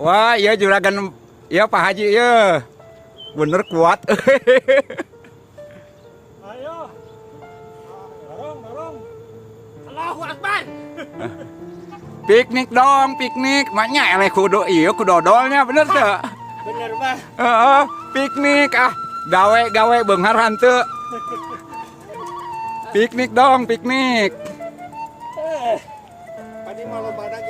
Wah, iya juragan, iya Pak Haji, iya bener kuat. Ayo, dorong, dorong. Allahu Akbar. Piknik dong, piknik. Maknya eleh kudu iya kudodolnya bener tuh. Bener bah. Piknik gawe beunghar hanteu. Piknik dong, piknik. Tadi malam pada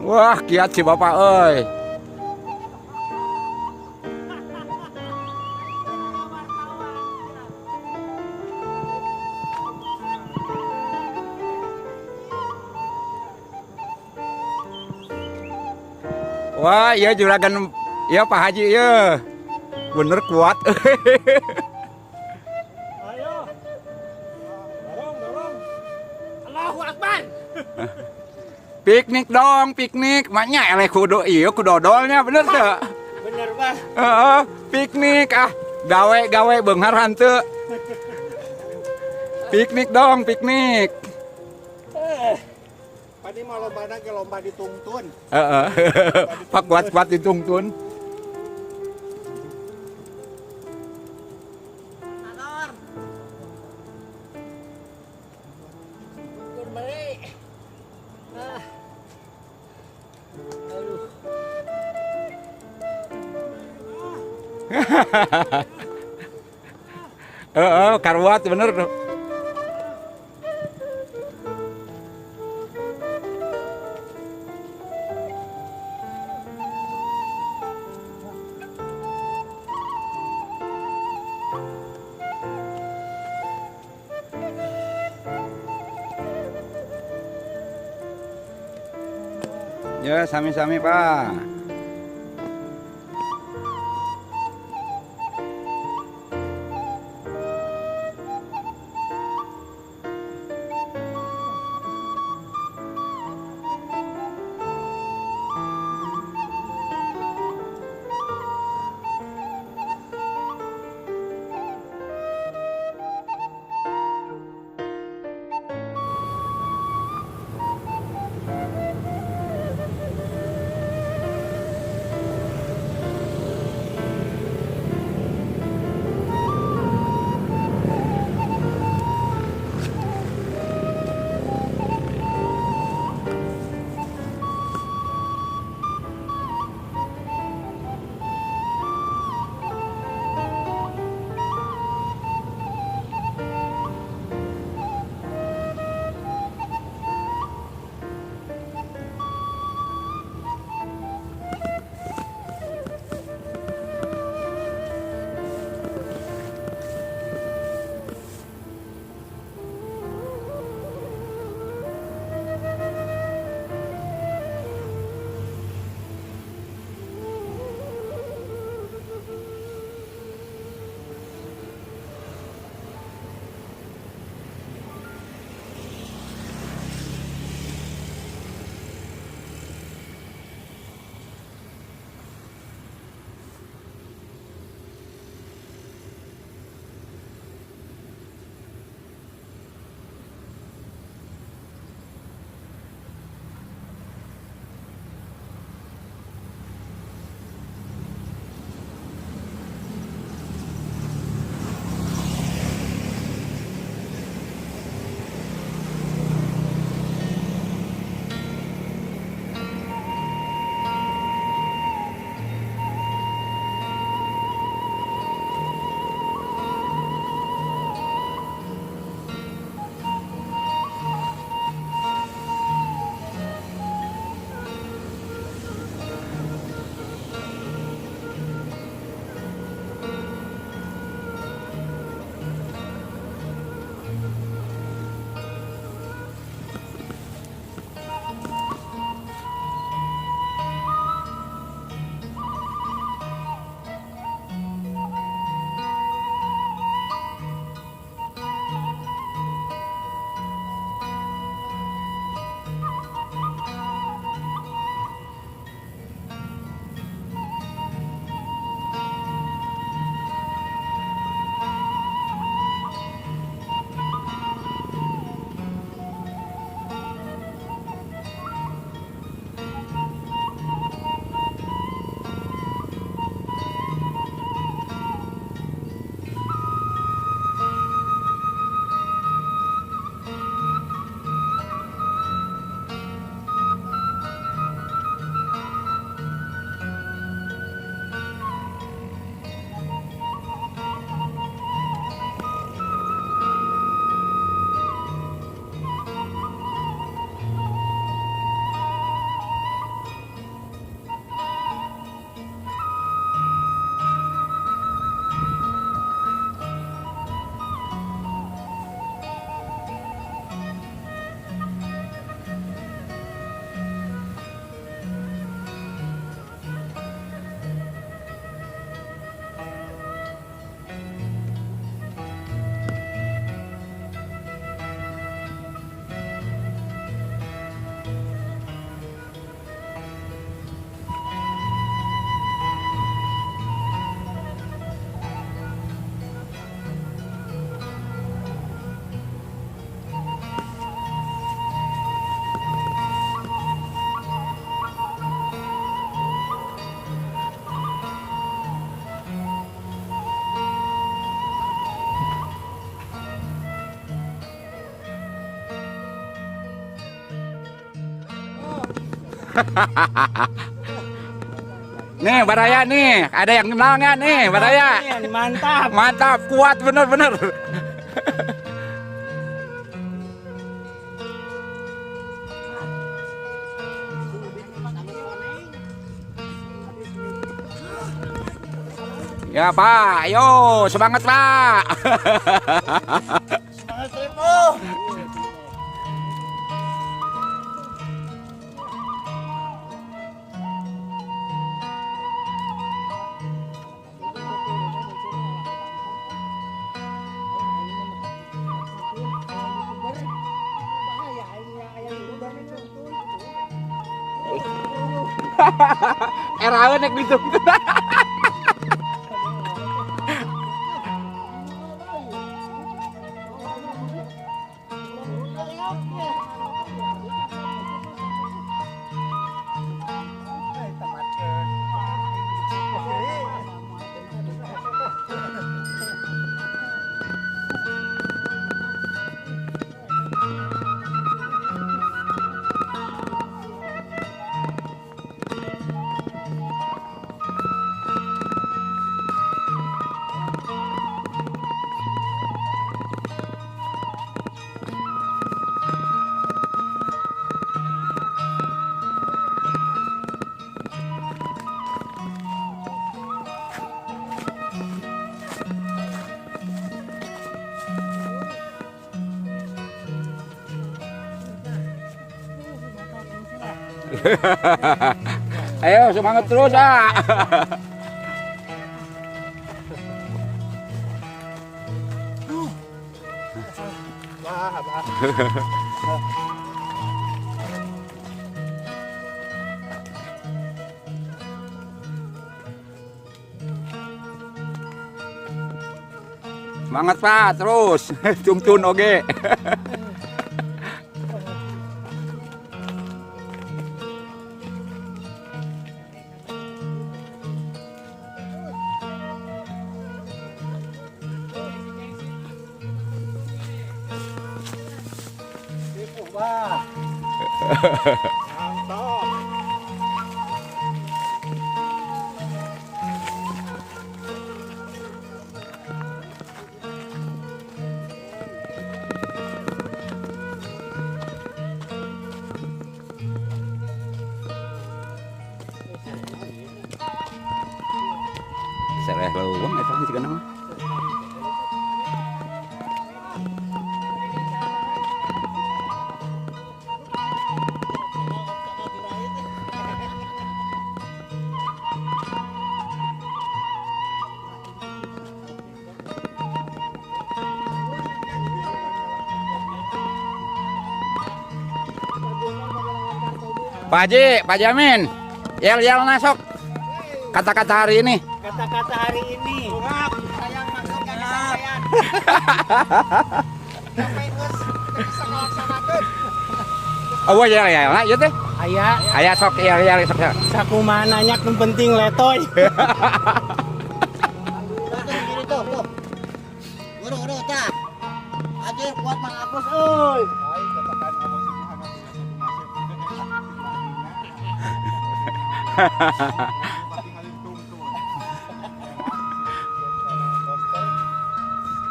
Wah, kiat si bapak euy. Wah, iya juragan, iya Pak Haji, iya bener kuat. ayo, dorong, dorong. Allahu Akbar. Piknik dong, piknik. Maknya eleh kudu iya kudodolnya bener tuh. Bener bah. Piknik gawe beunghar hanteu. Piknik dong, piknik. Tadi malam pada ke lomba ditungtun. Pak kuat-kuat ditungtun. Anor. Tungtun beli. Aduh. Karuat bener tuh. Ya, sami-sami Pak. Nih Baraya nih, ada yang kenal nggak nih Baraya? Mantap. Mantap, kuat bener-bener. Ya Pak, ayo semangat Pak. Semangat Ripo. Erawan nek gitu. Ayo semangat terus ah. Semangat Pak, terus tuntun oge. Wah. Mantap. Sereh leuweung eta geus kana mah. Pak Haji, Pak Jamin, yel-yel nasok. Kata-kata hari ini. Kata-kata hari ini. Maaf, sayang maksud gak disampaikan. Sampai geus bisa ngalaksanakeun. Oh, yel-yel lah, ieu teh. Aya, Aya sok yel-yel sok. sakumaha nanya nu penting letoy. Tuh. Guru, tah. Anjir kuat Mang Agus euy.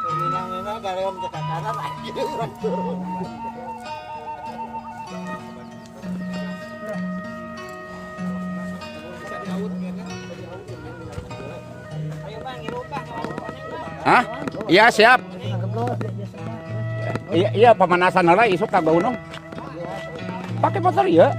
Terminal-minal gareom cekakaran anjir urang turun. Ayo Bang, irupa. Hah? Iya siap. Iya pemanasan heula isuk ka gunung. Pakai motor ya.